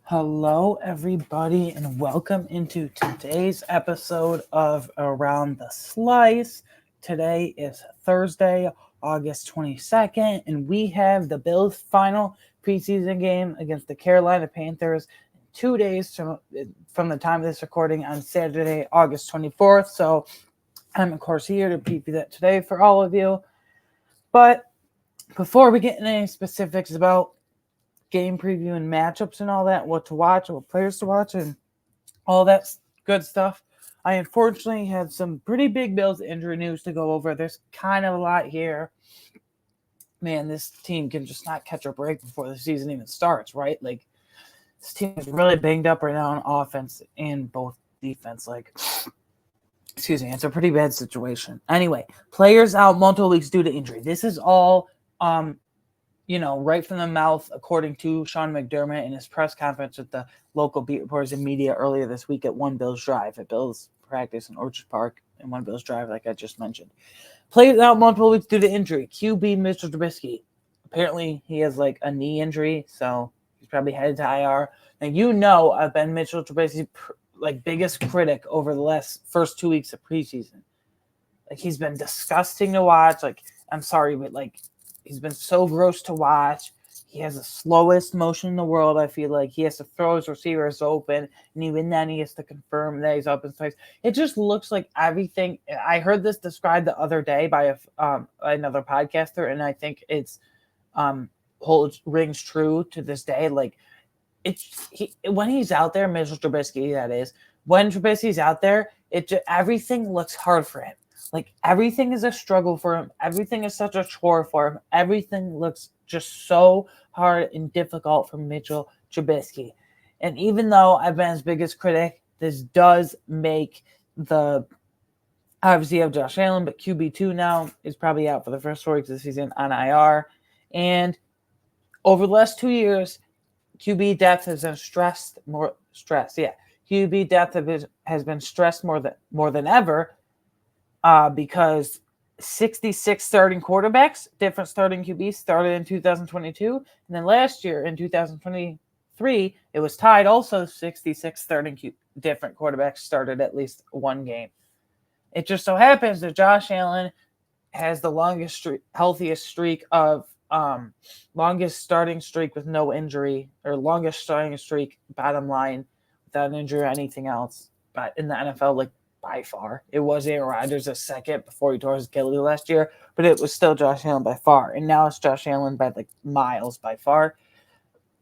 Hello, everybody, and welcome into today's episode of Around the Slice. Today is Thursday, August 22nd, and we have the Bills' final preseason game against the Carolina Panthers 2 days from the time of this recording on Saturday, August 24th. So I'm, of course, here to preview that today for all of you. But before we get into any specifics about game preview and matchups and all that, what to watch, what players to watch, and all that good stuff, I unfortunately had some pretty big Bills injury news to go over. There's kind of a lot here. Man, this team can just not catch a break before the season even starts, right? Like, this team is really banged up right now on offense and both defense. It's a pretty bad situation. Anyway, players out multiple weeks due to injury. This is all right from the mouth, according to Sean McDermott in his press conference with the local beat reporters and media earlier this week at One Bills Drive, at Bills practice in Orchard Park and One Bills Drive, like I just mentioned. Played out multiple weeks due to injury. QB Mitchell Trubisky. Apparently, he has like a knee injury, so he's probably headed to IR. Now, I've been Mitchell Trubisky's biggest critic over the first 2 weeks of preseason. He's been disgusting to watch. I'm sorry, but he's been so gross to watch. He has the slowest motion in the world, I feel like. He has to throw his receivers open, and even then he has to confirm that he's open space. It just looks like everything. I heard this described the other day by another podcaster, and I think it's rings true to this day. When he's out there, Mitchell Trubisky, that is, when Trubisky's out there, everything looks hard for him. Everything is a struggle for him. Everything is such a chore for him. Everything looks just so hard and difficult for Mitchell Trubisky. And even though I've been his biggest critic, this does make obviously you have Josh Allen, but QB2 now is probably out for the first 4 weeks of the season on IR. And over the last 2 years, QB depth has been QB depth has been stressed more than ever. Because 66 starting quarterbacks, different starting QBs, started in 2022. And then last year, in 2023, it was tied also 66 different quarterbacks started at least one game. It just so happens that Josh Allen has the longest starting streak with no injury, or longest starting streak, bottom line, without injury or anything else. But in the NFL, by far. It was Aaron Rodgers a second before he tore his Achilles last year, but it was still Josh Allen by far. And now it's Josh Allen by miles by far.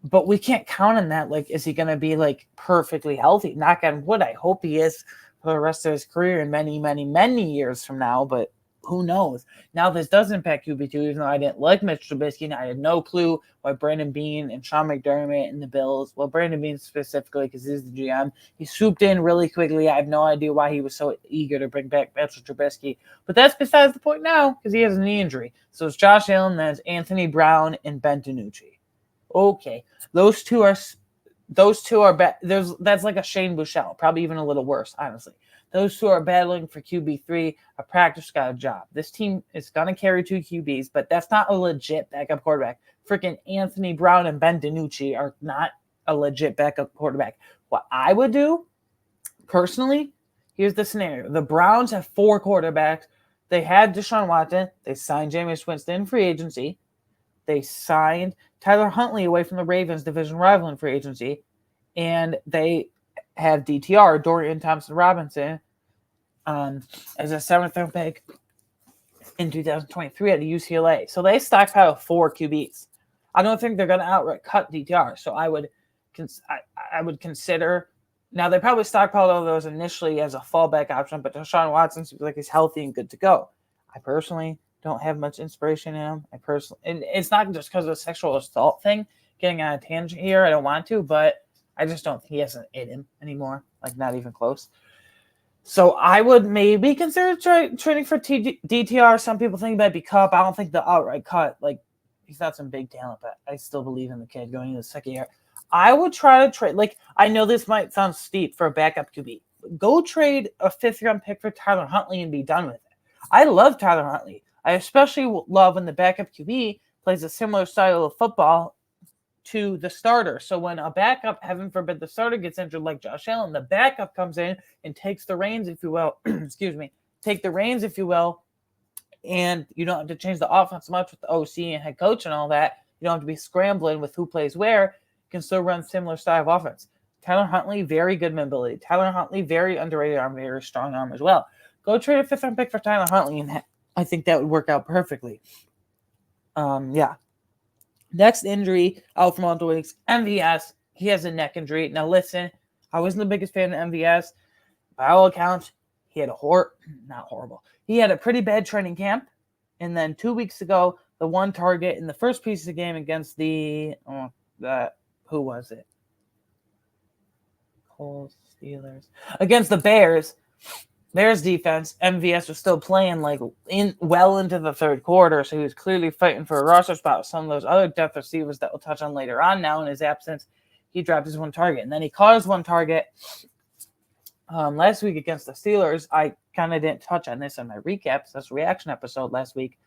But we can't count on that. Is he going to be perfectly healthy? Knock on wood, I hope he is for the rest of his career and many, many, many years from now, but who knows? Now, this does impact QB2, even though I didn't like Mitch Trubisky, and I had no clue why Brandon Beane and Sean McDermott and the Bills, Brandon Beane specifically, because he's the GM, he swooped in really quickly. I have no idea why he was so eager to bring back Mitchell Trubisky, but that's besides the point now, because he has a knee injury. So it's Josh Allen, that's Anthony Brown, and Ben DiNucci. Okay, those two are bad. That's like a Shane Buechele, probably even a little worse, honestly. Those two are battling for QB3, a practice squad job. This team is going to carry 2 QBs, but that's not a legit backup quarterback. Freaking Anthony Brown and Ben DiNucci are not a legit backup quarterback. What I would do, personally, here's the scenario. The Browns have 4 quarterbacks. They had Deshaun Watson. They signed Jameis Winston in free agency. They signed Tyler Huntley away from the Ravens division rival in free agency. And they have DTR, Dorian Thompson-Robinson, as a 7th round pick in 2023 at UCLA. So they stockpile 4 QBs. I don't think they're going to outright cut DTR. So I would consider. Now, they probably stockpiled all those initially as a fallback option, but Deshaun Watson seems like he's healthy and good to go. I personally don't have much inspiration in him. And it's not just because of the sexual assault thing, getting on a tangent here. I don't want to, but I just don't think he has it in him anymore, not even close. So I would maybe consider trading for DTR. Some people think that'd be Cup. I don't think the outright cut. He's not some big talent, but I still believe in the kid going into the second year. I would try to trade. I know this might sound steep for a backup QB. Go trade a 5th round pick for Tyler Huntley and be done with it. I love Tyler Huntley. I especially love when the backup QB plays a similar style of football to the starter. So when a backup, heaven forbid the starter gets injured like Josh Allen, the backup comes in and takes the reins, if you will. Take the reins, if you will. And you don't have to change the offense much with the OC and head coach and all that. You don't have to be scrambling with who plays where. You can still run similar style of offense. Tyler Huntley, very good mobility. Tyler Huntley, very underrated arm, very strong arm as well. Go trade a 5th-round pick for Tyler Huntley, and I think that would work out perfectly. Next injury out for multiple weeks, MVS. He has a neck injury. Now listen, I wasn't the biggest fan of MVS. By all accounts, he had He had a pretty bad training camp. And then 2 weeks ago, the one target in the first piece of the game against who was it? Colts, Steelers. Against the Bears defense, MVS was still playing well into the third quarter, so he was clearly fighting for a roster spot with some of those other depth receivers that we'll touch on later on. Now in his absence, he dropped his one target, and then he caught his one target last week against the Steelers. I kind of didn't touch on this in my recaps, this reaction episode last week,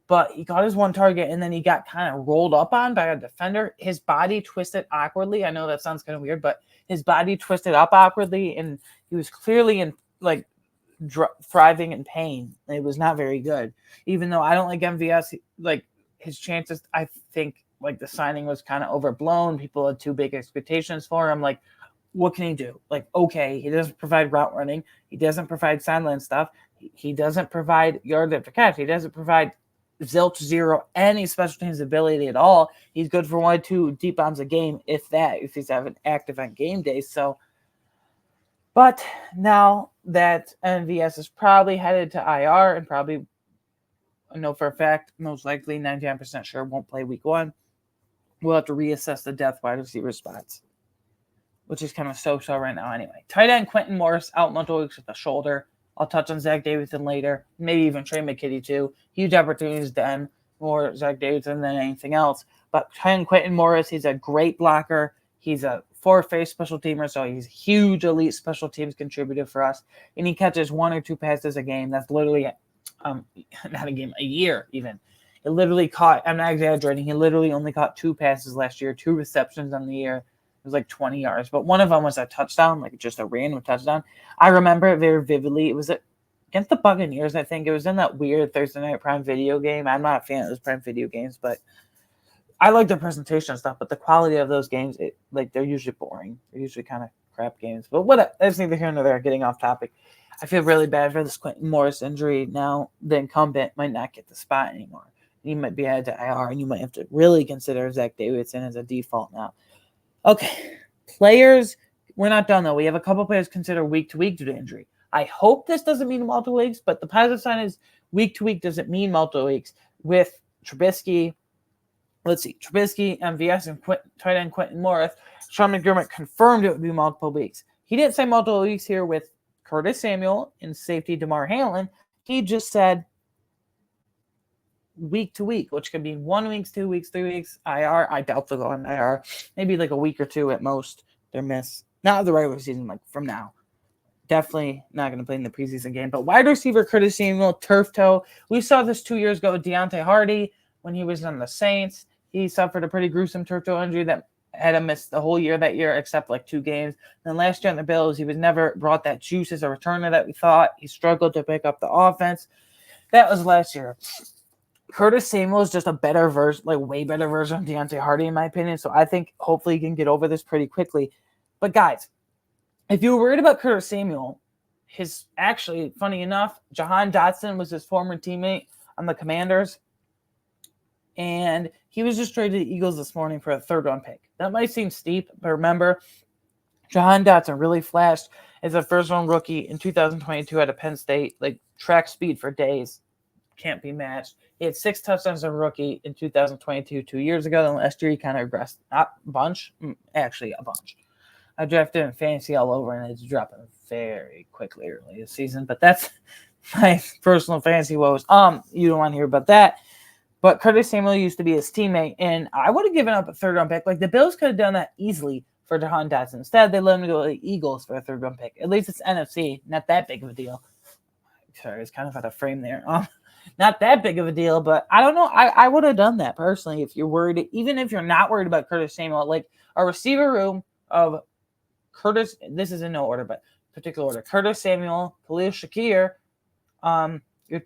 but he caught his one target, and then he got kind of rolled up on by a defender. His body twisted awkwardly. I know that sounds kind of weird, but his body twisted up awkwardly, and he was clearly in thriving in pain. It was not very good. Even though I don't like MVS, his chances, I think the signing was kind of overblown. People had too big expectations for him. What can he do? Okay, he doesn't provide route running. He doesn't provide sideline stuff. He doesn't provide yard after catch. He doesn't provide zilch zero any special teams ability at all. He's good for 1 or 2 deep bombs a game, if he's having active on game days. So, but now that MVS is probably headed to IR and probably, I know for a fact, most likely 99% sure won't play week 1, we'll have to reassess the depth wide receiver spots, which is kind of so-so right now anyway. Tight end Quentin Morris out multiple weeks with a shoulder. I'll touch on Zach Davidson later, maybe even Trey McKitty too. Huge opportunities to end more Zach Davidson than anything else. But tight end Quentin Morris, he's a great blocker. He's a 4-phase special teamer, so he's a huge elite special teams contributor for us. And he catches 1 or 2 passes a game. That's literally, not a game, a year even. It literally caught, I'm not exaggerating, he literally only caught 2 passes last year, 2 receptions on the year. It was 20 yards. But one of them was a touchdown, just a random touchdown. I remember it very vividly. It was against the Buccaneers, I think. It was in that weird Thursday Night Prime Video game. I'm not a fan of those Prime Video games, but I like the presentation and stuff, but the quality of those games, they're usually boring. They're usually kind of crap games. But what? That's neither here nor there. Getting off topic. I feel really bad for this Quentin Morris injury. Now the incumbent might not get the spot anymore. He might be added to IR, and you might have to really consider Zach Davidson as a default now. Okay, players, we're not done though. We have a couple players considered week to week due to injury. I hope this doesn't mean multiple weeks, but the positive sign is week to week doesn't mean multiple weeks. With Trubisky, MVS, and tight end Quentin Morris, Sean McDermott confirmed it would be multiple weeks. He didn't say multiple weeks here with Curtis Samuel and safety DeMar Hamlin. He just said week to week, which could be 1 week, 2 weeks, 3 weeks, IR. I doubt they'll go on IR. Maybe a week or 2 at most. They're missed. Not the regular season, from now. Definitely not going to play in the preseason game. But wide receiver Curtis Samuel, turf toe. We saw this 2 years ago with Deontay Hardy when he was on the Saints. He suffered a pretty gruesome turf toe injury that had him miss the whole year that year except 2 games. And then last year on the Bills, he was never brought that juice as a returner that we thought. He struggled to pick up the offense. That was last year. Curtis Samuel is just a better version, way better version of Deontay Hardy, in my opinion. So I think hopefully he can get over this pretty quickly. But guys, if you were worried about Curtis Samuel, funny enough, Jahan Dotson was his former teammate on the Commanders. And he was just traded to the Eagles this morning for a 3rd-round pick. That might seem steep, but remember, Jahan Dotson really flashed as a first-round rookie in 2022 at Penn State. Track speed for days. Can't be matched. He had 6 touchdowns as a rookie in 2022, 2 years ago. Then last year he kind of regressed. Not a bunch. Actually, a bunch. I drafted him fantasy all over, and it's dropping very quickly early this season. But that's my personal fantasy woes. You don't want to hear about that. But Curtis Samuel used to be his teammate, and I would have given up a 3rd-round pick. The Bills could have done that easily for Jahan Dotson. Instead, they let him go to the Eagles for a 3rd-round pick. At least it's NFC. Not that big of a deal. Sorry, it's kind of out of frame there. not that big of a deal, but I don't know. I would have done that personally if you're worried, even if you're not worried about Curtis Samuel. Like a receiver room of Curtis, this is in no order, but particular order. Curtis Samuel, Khalil Shakir, your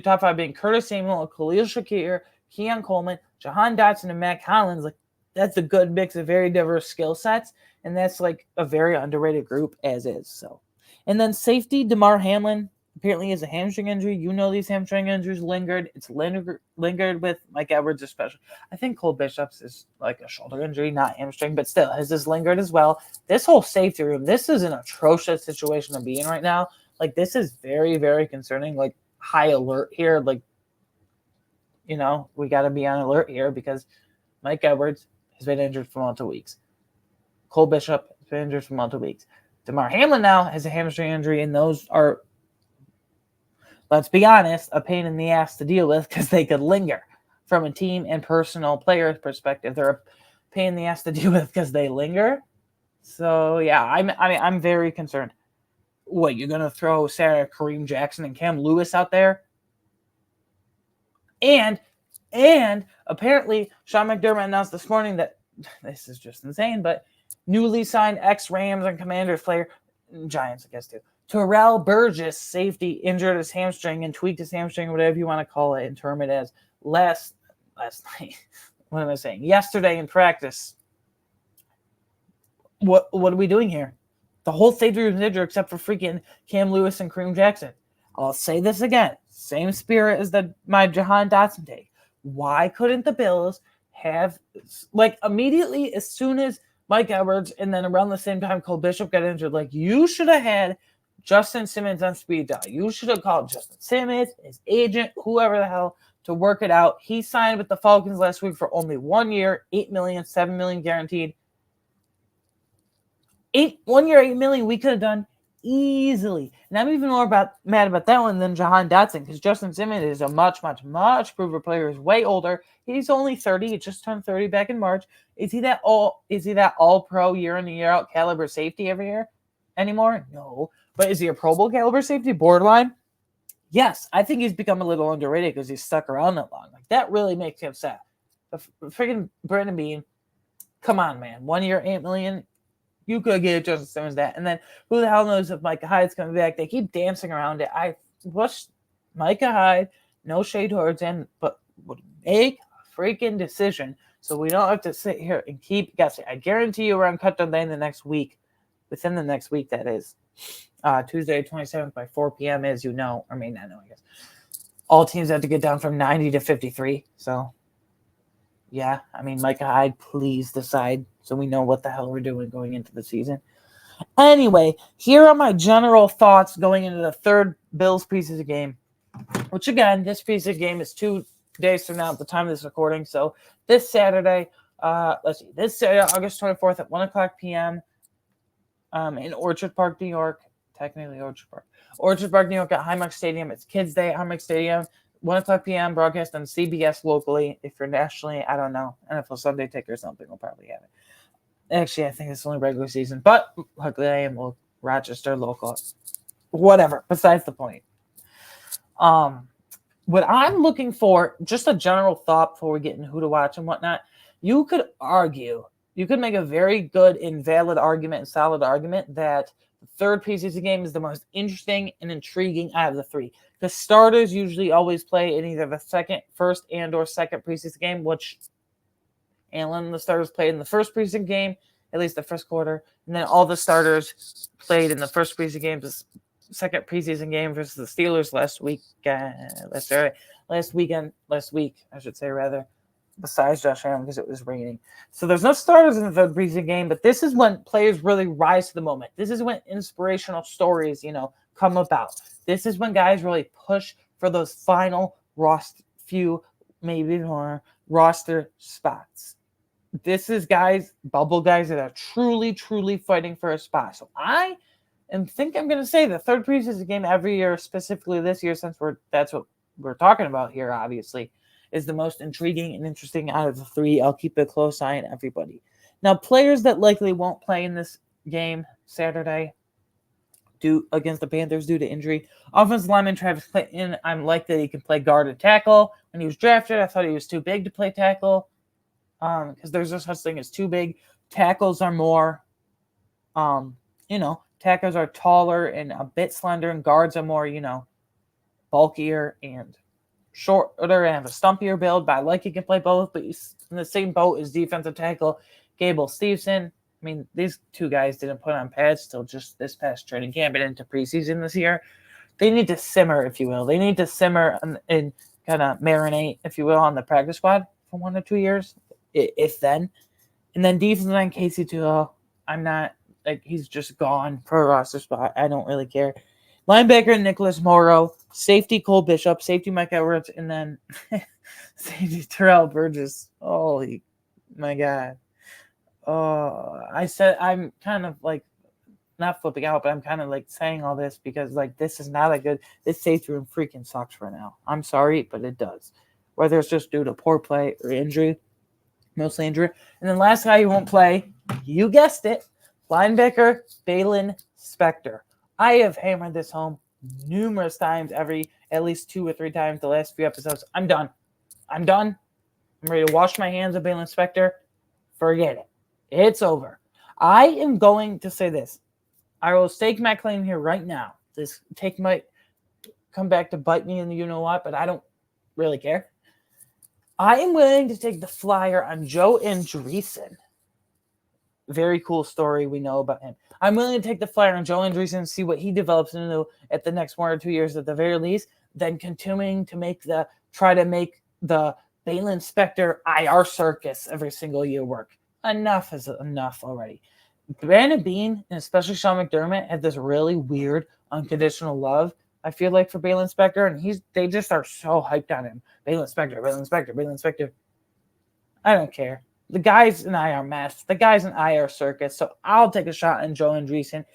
top five being Curtis Samuel, Khalil Shakir, Keon Coleman, Jahan Dotson, and Matt Collins. Like that's a good mix of very diverse skill sets, and that's like a very underrated group as is. So, and then safety DeMar Hamlin apparently has a hamstring injury. You know these hamstring injuries lingered. It's lingered with Mike Edwards especially. I think Cole Bishop's is like a shoulder injury, not hamstring, but still has this lingered as well. This whole safety room, this is an atrocious situation to be in right now. Like this is very, very concerning. Like high alert here. Like, you know, we got to be on alert here because Mike Edwards has been injured for multiple weeks. Cole Bishop has been injured for multiple weeks. DeMar Hamlin now has a hamstring injury, and those are, let's be honest, a pain in the ass to deal with because they could linger. From a team and personal player perspective, they're a pain in the ass to deal with because they linger. So yeah, I'm very concerned. What, you're gonna throw Sarah, Kareem Jackson, and Cam Lewis out there? And apparently Sean McDermott announced this morning that this is just insane, but newly signed ex-Rams and Commanders player, Giants, I guess too, Terrell Burgess, safety, injured his hamstring and tweaked his hamstring, whatever you want to call it, and term it as last night. What am I saying? Yesterday in practice. What are we doing here? The whole safety room is injured except for freaking Cam Lewis and Kareem Jackson. I'll say this again. Same spirit as my Jahan Dotson take. Why couldn't the Bills have, like, immediately as soon as Mike Edwards and then around the same time Cole Bishop got injured, like, you should have had Justin Simmons on speed dial. You should have called Justin Simmons, his agent, whoever the hell, to work it out. He signed with the Falcons last week for only 1 year, $8 million, $7 million guaranteed. 1 year, $8 million, we could have done easily. And I'm even more mad about that one than Jahan Dotson because Justin Simmons is a much, much, much proven player. He's way older. He's only 30. He just turned 30 back in March. Is he that all pro year in and year out caliber safety every year anymore? No. But is he a Pro Bowl caliber safety? Borderline? Yes. I think he's become a little underrated because he's stuck around that long. Like that really makes him sad. The freaking Brandon Bean. Come on, man. 1 year, $8 million. You could get Justin Simmons that. And then who the hell knows if Micah Hyde's coming back. They keep dancing around it. I wish Micah Hyde, no shade towards him, but would make a freaking decision so we don't have to sit here and keep guessing. I guarantee you we're on cut down day in the next week. Within the next week, that is. Tuesday, 27th by 4 p.m., as you know, or may not know, I guess. All teams have to get down from 90 to 53. So, yeah, I mean, Micah Hyde, please decide so we know what the hell we're doing going into the season. Anyway, here are my general thoughts going into the third Bills preseason game, which, again, this preseason game is 2 days from now at the time of this recording. So this Saturday, this Saturday, August 24th at 1 o'clock p.m. In Orchard Park, New York. Technically Orchard Park, New York at Highmark Stadium. It's Kids Day at Highmark Stadium. 1 o'clock p.m. broadcast on CBS locally. If you're nationally, I don't know. NFL Sunday Ticker or something will probably have it. Actually, I think it's only regular season. But luckily, I am Rochester local. Whatever. Besides the point. What I'm looking for, just a general thought before we get into who to watch and whatnot, you could make a very good and valid argument and solid argument that the third preseason game is the most interesting and intriguing out of the three. The starters usually always play in either the first and or second preseason game, which Allen and the starters played in the first preseason game, at least the first quarter, and then all the starters played in the first preseason game, the second preseason game versus the Steelers last week, I should say, besides Josh Allen because it was raining. So there's no starters in the third preseason game, but this is when players really rise to the moment. This is when inspirational stories, come about. This is when guys really push for those final few, maybe more, roster spots. This is bubble guys that are truly, truly fighting for a spot. So I think I'm going to say the third preseason game every year, specifically this year, since that's what we're talking about here, obviously, is the most intriguing and interesting out of the three. I'll keep a close eye on everybody. Now, players that likely won't play in this game Saturday, against the Panthers due to injury. Offensive lineman Travis Clinton, I'm like that he can play guard or tackle. When he was drafted, I thought he was too big to play tackle because there's no such thing as too big. Tackles are more, tackles are taller and a bit slender, and guards are more, bulkier and shorter and have a stumpier build. But I like he can play both, but he's in the same boat as defensive tackle Gable Steveson. I mean, these two guys didn't put on pads till just this past training camp and into preseason this year. They need to simmer, if you will. They need to simmer and kind of marinate, if you will, on the practice squad for 1 or 2 years, if then. And then defense line Casey Tuo, I'm not he's just gone for a roster spot. I don't really care. Linebacker Nicholas Morrow, safety Cole Bishop, safety Mike Edwards, and then safety Terrell Burgess. Holy my God. I said I'm kind of not flipping out, but I'm kind of saying all this because this is not a good. This safety room freaking sucks right now. I'm sorry, but it does. Whether it's just due to poor play or injury, mostly injury. And then last guy who won't play, you guessed it, linebacker Balin Spector. I have hammered this home numerous times, at least 2 or 3 times the last few episodes. I'm done. I'm ready to wash my hands of Balin Spector. Forget it. It's over. I am going to say this. I will stake my claim here right now. This take might come back to bite me in the you-know-what, but I don't really care. I am willing to take the flyer on Joe Andreessen. Very cool story we know about him. I'm willing to take the flyer on Joe Andreessen and see what he develops into at the next 1 or 2 years at the very least, then continuing to try to make the Balin Spector IR circus every single year work. Enough is enough already. Brandon Beane and especially Sean McDermott have this really weird unconditional love, I feel like, for Balin Spector, and they just are so hyped on him. Balin Spector. I don't care. The guy's an IR mess. The guy's an IR circus, so I'll take a shot on Joe Andreessen,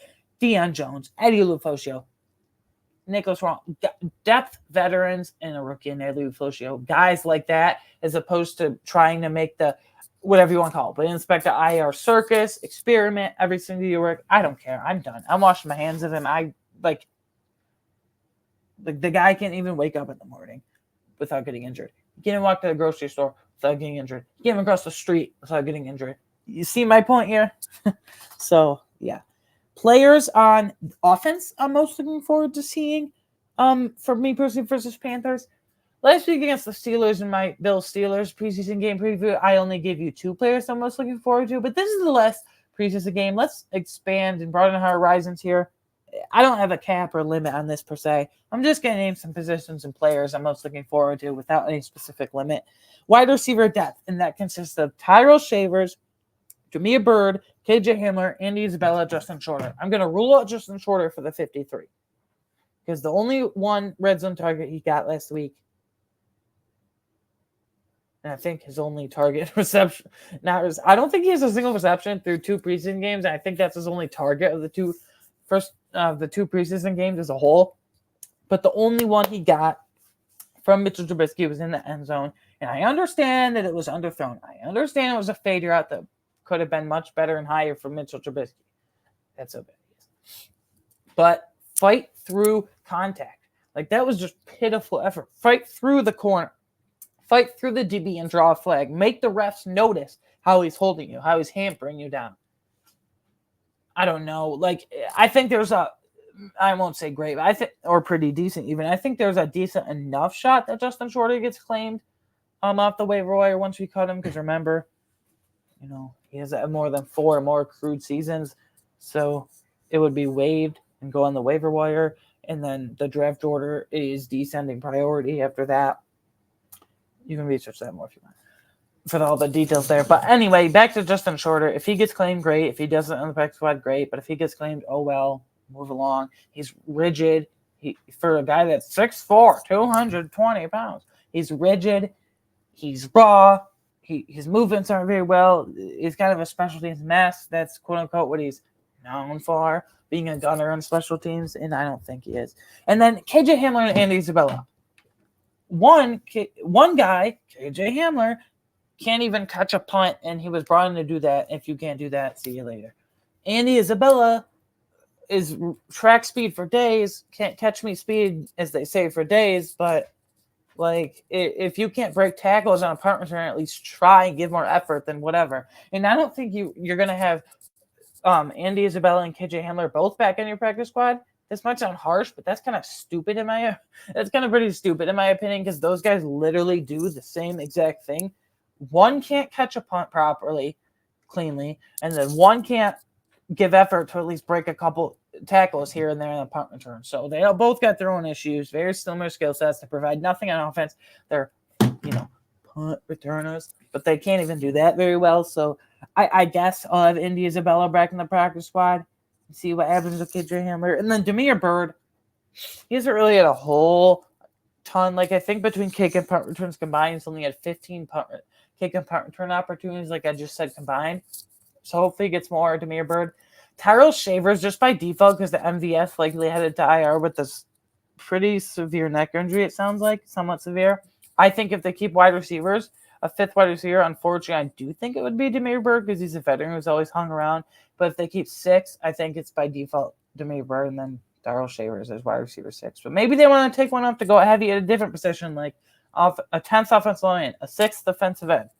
Deion Jones, Eddie Lufosio, Nicholas Wrong, depth veterans, and a rookie in Eddie Lufosio. Guys like that, as opposed to trying to make the whatever you want to call it, but inspect the IR circus, experiment, every single year work. I don't care. I'm done. I'm washing my hands of him. The guy can't even wake up in the morning without getting injured. He can't even walk to the grocery store without getting injured. He can't even cross the street without getting injured. You see my point here? So, yeah. Players on offense I'm most looking forward to seeing for me personally versus Panthers. Last week against the Steelers in my Bills Steelers preseason game preview, I only gave you 2 players I'm most looking forward to, but this is the last preseason game. Let's expand and broaden our horizons here. I don't have a cap or limit on this per se. I'm just going to name some positions and players I'm most looking forward to without any specific limit. Wide receiver depth, and that consists of Tyrell Shavers, Jameer Byrd, KJ Hamler, Andy Isabella, Justin Shorter. I'm going to rule out Justin Shorter for the 53 because the only one red zone target he got last week, and I think his only target reception. I don't think he has a single reception through 2 preseason games. And I think that's his only target of the 2 preseason games as a whole. But the only one he got from Mitchell Trubisky was in the end zone. And I understand that it was underthrown. I understand it was a fade route that could have been much better and higher for Mitchell Trubisky. That's so bad. But fight through contact. That was just pitiful effort. Fight through the corner. Fight through the DB and draw a flag. Make the refs notice how he's holding you, how he's hampering you down. I don't know. I think there's I won't say great, but or pretty decent even. I think there's a decent enough shot that Justin Shorter gets claimed off the waiver wire once we cut him. Because remember, he has more than 4 more accrued seasons. So it would be waived and go on the waiver wire. And then the draft order is descending priority after that. You can research that more if you want for all the details there. But anyway, back to Justin Shorter. If he gets claimed, great. If he doesn't on the practice squad, great. But if he gets claimed, oh well, move along. He's rigid. For a guy that's 6'4", 220 pounds, he's rigid. He's raw. His movements aren't very well. He's kind of a special teams mess. That's quote unquote what he's known for, being a gunner on special teams, and I don't think he is. And then KJ Hamler and Andy Isabella. One guy, KJ Hamler, can't even catch a punt, and he was brought in to do that. If you can't do that, see you later. Andy Isabella is track speed for days, can't catch me speed, as they say, for days, but like, if you can't break tackles on a punt return, at least try and give more effort than whatever. And I don't think you're going to have Andy Isabella and KJ Hamler both back in your practice squad. This might sound harsh, but that's kind of stupid that's kind of pretty stupid in my opinion, because those guys literally do the same exact thing. One can't catch a punt properly, cleanly, and then one can't give effort to at least break a couple tackles here and there in the punt return. So they both got their own issues, very similar skill sets. They provide nothing on offense. They're, punt returners, but they can't even do that very well. So I guess I'll have Indy Isabella back in the practice squad and see what happens with KJ Hamler. And then Damiere Byrd, he hasn't really had a whole ton. Like, I think between kick and punt returns combined, he's only had 15 kick and punt return opportunities, like I just said, combined. So hopefully he gets more. Damiere Byrd. Tyrell Shavers, just by default, because the MVS likely headed to IR with this pretty severe neck injury, it sounds like, somewhat severe. I think if they keep wide receivers, a fifth wide receiver, unfortunately, I do think it would be Damiere Byrd because he's a veteran who's always hung around. But if they keep 6, I think it's by default Damiere Byrd and then Tyrell Shavers as wide receiver 6. But maybe they want to take one off to go heavy at a different position, like a 10th offensive line, a 6th defensive end,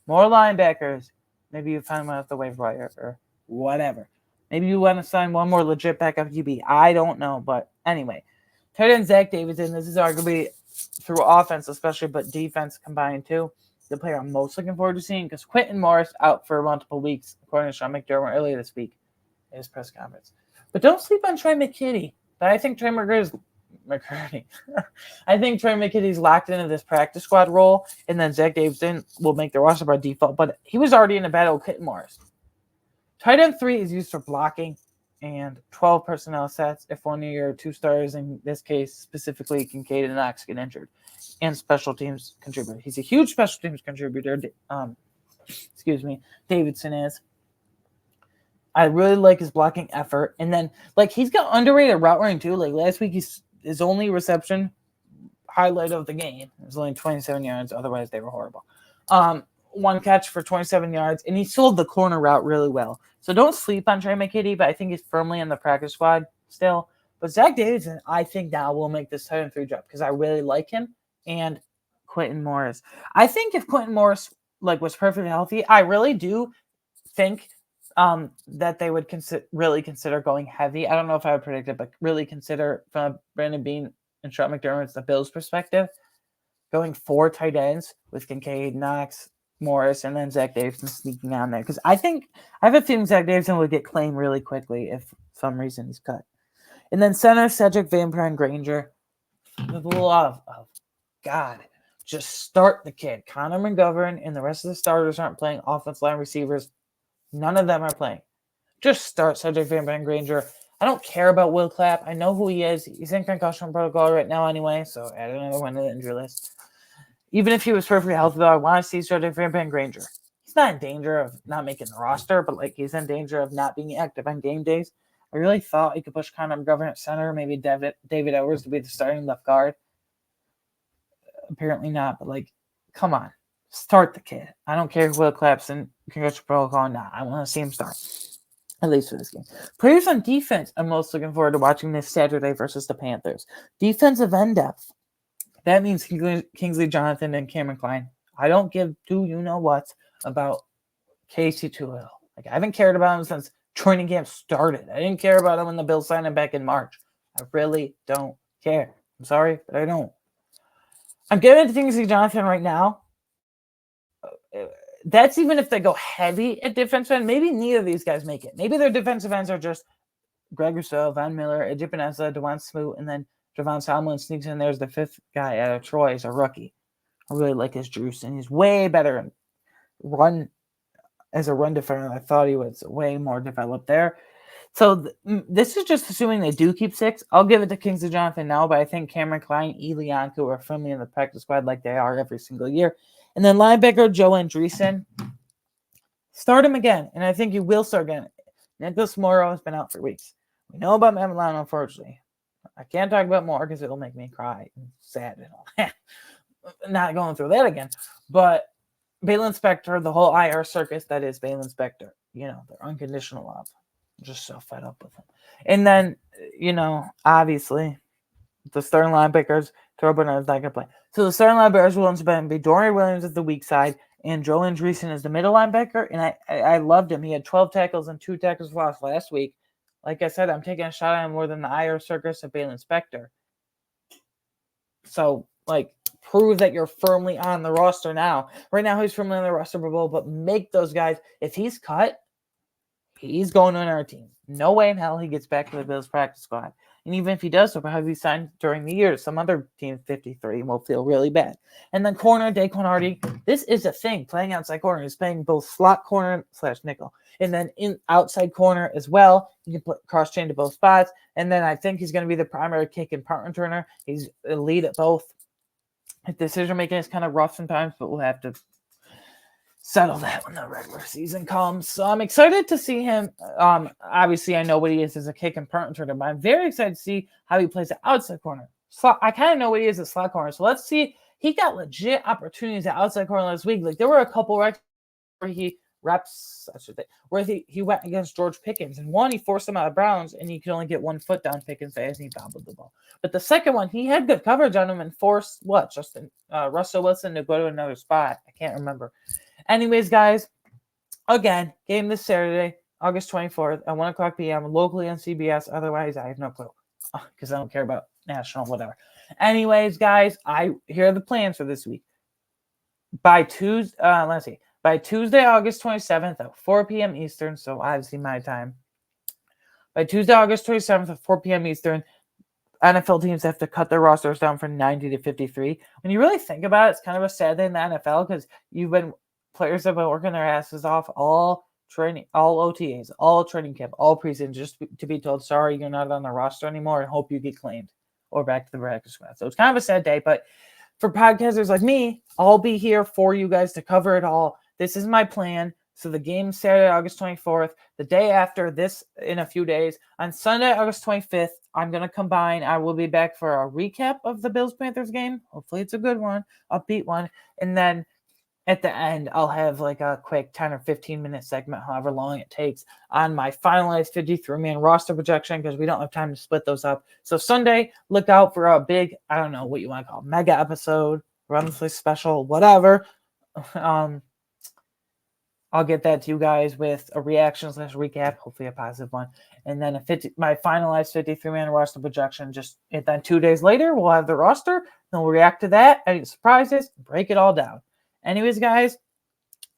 more linebackers. Maybe you find one off the waiver wire or whatever. Maybe you want to sign one more legit backup QB. I don't know. But anyway, tight end Zach Davidson. This is arguably, through offense especially, but defense combined too, the player I'm most looking forward to seeing, because Quentin Morris out for multiple weeks, according to Sean McDermott earlier this week in his press conference. But don't sleep on Trey McKitty. But I think Trey McCurdy. I think Trey McKitty's locked into this practice squad role, and then Zach Davidson will make the roster by default. But he was already in a battle with Quentin Morris. Tight end 3 is used for blocking and 12 personnel sets if one of your 2 stars, in this case specifically Kincaid and Knox, get injured, and special teams contributor. He's a huge special teams contributor. Davidson is. I really like his blocking effort, and then he's got underrated route running too. Like last week, his only reception highlight of the game was only 27 yards. Otherwise, they were horrible. 1 catch for 27 yards, and he sold the corner route really well. So don't sleep on Trey McKitty, but I think he's firmly in the practice squad still. But Zach Davidson, I think now will make this tight end 3 drop because I really like him, and Quentin Morris. I think if Quentin Morris was perfectly healthy, I really do think that they would really consider going heavy. I don't know if I would predict it, but really consider, from Brandon Beane and Sean McDermott's, the Bills' perspective, going 4 tight ends with Kincaid, Knox, Morris, and then Zach Davidson sneaking down there. Because I have a feeling Zach Davidson would get claimed really quickly if for some reason he's cut. And then center Cedric Van Pran Granger. With a love of God, just start the kid. Connor McGovern and the rest of the starters aren't playing. Offensive line receivers, none of them are playing. Just start Cedric Van Pran Granger. I don't care about Will Clapp. I know who he is. He's in concussion protocol right now anyway, so add another one to the injury list. Even if he was perfectly healthy, though, I want to see Cedric Van Pran Granger. He's not in danger of not making the roster, but he's in danger of not being active on game days. I really thought he could push Connor McGovern at center, maybe David Edwards to be the starting left guard. Apparently not, but come on. Start the kid. I don't care if Will Clapp's in concussion protocol or not. I want to see him start, at least for this game. Players on defense, I'm most looking forward to watching this Saturday versus the Panthers. Defensive end depth. That means Kingsley Jonathan and Cameron Klein. I don't give two you-know-whats about Casey Tulio. I haven't cared about him since training camp started. I didn't care about him when the Bills signed him back in March. I really don't care. I'm sorry, but I don't. I'm giving it to Kingsley Jonathan right now. That's even if they go heavy at defensive end. Maybe neither of these guys make it. Maybe their defensive ends are just Greg Rousseau, Von Miller, Ejipineza, DeJuan Smoot, and then Javon Solomon sneaks in there as the 5th guy out of Troy as a rookie. I really like his juice, and he's way better in run as a run defender. I thought he was way more developed there. So this is just assuming they do keep 6. I'll give it to Kingsley Jonathan now, but I think Cameron Klein, Elianku are firmly in the practice squad like they are every single year. And then linebacker Joe Andreessen, start him again, and I think he will start again. Nicholas Morrow has been out for weeks. We know about Matt Milano, unfortunately. I can't talk about more because it'll make me cry and sad and all. Not going through that again. But Balin Spector, the whole IR circus that is Balin Spector, their unconditional love. I'm just so fed up with him. And then, obviously, the starting linebackers, Terrell Bernard is not going to play. So the starting linebackers will be Dorian Williams at the weak side and Joe Andreessen as the middle linebacker. And I loved him. He had 12 tackles and 2 tackles lost last week. Like I said, I'm taking a shot at him more than the IR circus of Balen Spector. So, prove that you're firmly on the roster now. Right now, he's firmly on the roster, but make those guys, if he's cut, he's going to another team. No way in hell he gets back to the Bills practice squad. And even if he does, he'll probably be signed during the year. Some other team, 53, will feel really bad. And then corner, Daquan Hardy. This is a thing. Playing outside corner. He's playing both slot corner / nickel. And then in outside corner as well. You can put cross-chain to both spots. And then I think he's going to be the primary kick and punt returner. He's elite at both. His decision-making is kind of rough sometimes, but we'll have to settle that when the regular season comes. So I'm excited to see him. Obviously, I know what he is as a kick and punt returner, but I'm very excited to see how he plays at outside corner. I kind of know what he is at slot corner. So let's see. He got legit opportunities at outside corner last week. There were a couple where he went against George Pickens. And one, he forced him out of Browns, and he could only get 1 foot down Pickens' face, and he bobbled the ball. But the second one, he had good coverage on him and forced Russell Wilson to go to another spot. I can't remember. Anyways, guys, again, game this Saturday, August 24th at 1 o'clock p.m. locally on CBS. Otherwise, I have no clue because I don't care about national, whatever. Anyways, guys, here are the plans for this week. By Tuesday, August 27th at 4 p.m. Eastern, so obviously my time. By Tuesday, August 27th at 4 p.m. Eastern, NFL teams have to cut their rosters down from 90 to 53. When you really think about it, it's kind of a sad day in the NFL because players have been working their asses off all training, all OTAs, all training camp, all preseason, just to be told, sorry, you're not on the roster anymore and hope you get claimed or back to the practice squad. So it's kind of a sad day, but for podcasters like me, I'll be here for you guys to cover it all. This is my plan. So the game Saturday, August 24th, the day after this in a few days. On Sunday, August 25th, I'm going to combine. I will be back for a recap of the Bills-Panthers game. Hopefully it's a good one, upbeat one. And then at the end, I'll have a quick 10 or 15-minute segment, however long it takes, on my finalized 53-man roster projection because we don't have time to split those up. So Sunday, look out for a big, I don't know what you want to call it, mega episode, monthly special, whatever. I'll get that to you guys with a reaction / recap, hopefully a positive one. And then my finalized 53-man roster projection. And then 2 days later, we'll have the roster. Then we'll react to that, any surprises, break it all down. Anyways, guys,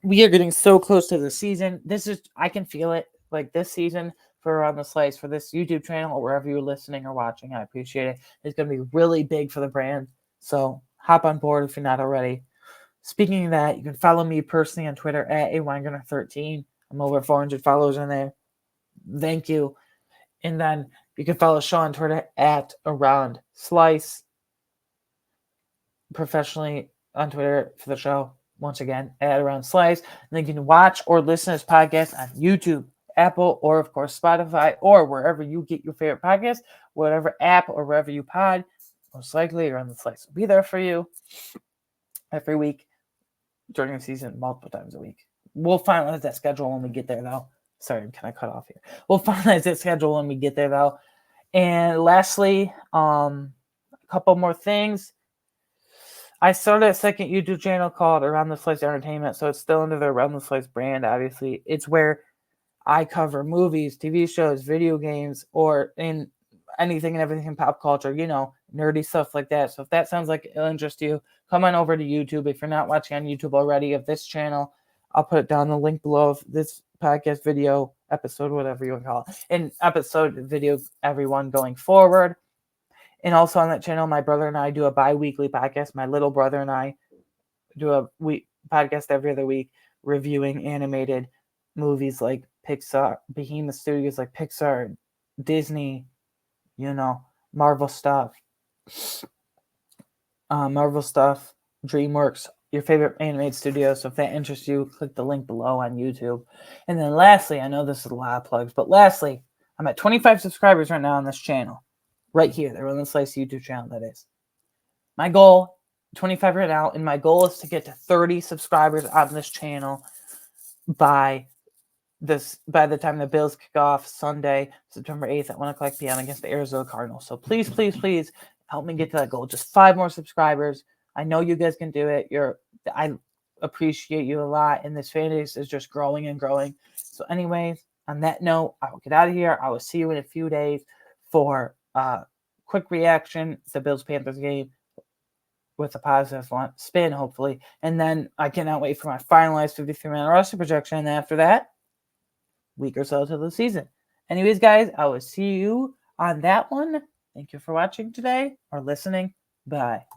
we are getting so close to the season. I can feel it. This season for Around the Slice, for this YouTube channel or wherever you're listening or watching, I appreciate it. It's going to be really big for the brand. So hop on board if you're not already. Speaking of that, you can follow me personally on Twitter at aWeingartner13. I'm over 400 followers on there. Thank you. And then you can follow Sean on Twitter at Around Slice. Professionally on Twitter for the show, once again, at Around Slice. And then you can watch or listen to this podcast on YouTube, Apple, or of course Spotify, or wherever you get your favorite podcast, whatever app or wherever you pod. Most likely Around the Slice will be there for you every week during the season, multiple times a week. We'll finalize that schedule when we get there, though. Sorry, can I cut off here? We'll finalize that schedule when we get there, though. And lastly, a couple more things. I started a second YouTube channel called Around the Slice Entertainment, so it's still under the Around the Slice brand, obviously. It's where I cover movies, TV shows, video games, or in anything and everything in pop culture, nerdy stuff like that. So if that sounds like it'll interest you, come on over to YouTube. If you're not watching on YouTube already of this channel, I'll put it down the link below of this podcast video, episode, whatever you want to call it, an episode video, everyone going forward. And also on that channel, my brother and I do a bi-weekly podcast. My little brother and I do a podcast every other week reviewing animated movies like Pixar, behemoth studios like Pixar, Disney, Marvel stuff, DreamWorks, your favorite animated studio. So if that interests you, click the link below on YouTube. And then lastly, I know this is a lot of plugs, but lastly, I'm at 25 subscribers right now on this channel. Right here, the Around the Slice YouTube channel, that is. My goal, 25 right now, and my goal is to get to 30 subscribers on this channel by by the time the Bills kick off Sunday, September 8th at 1 o'clock p.m. against the Arizona Cardinals. So please, please, please help me get to that goal. Just 5 more subscribers. I know you guys can do it. I appreciate you a lot, and this fan base is just growing and growing. So anyways, on that note, I will get out of here. I will see you in a few days for quick reaction to the Bills-Panthers game with a positive spin, hopefully. And then I cannot wait for my finalized 53-man roster projection. And after that, week or so to the season. Anyways, guys, I will see you on that one. Thank you for watching today or listening. Bye.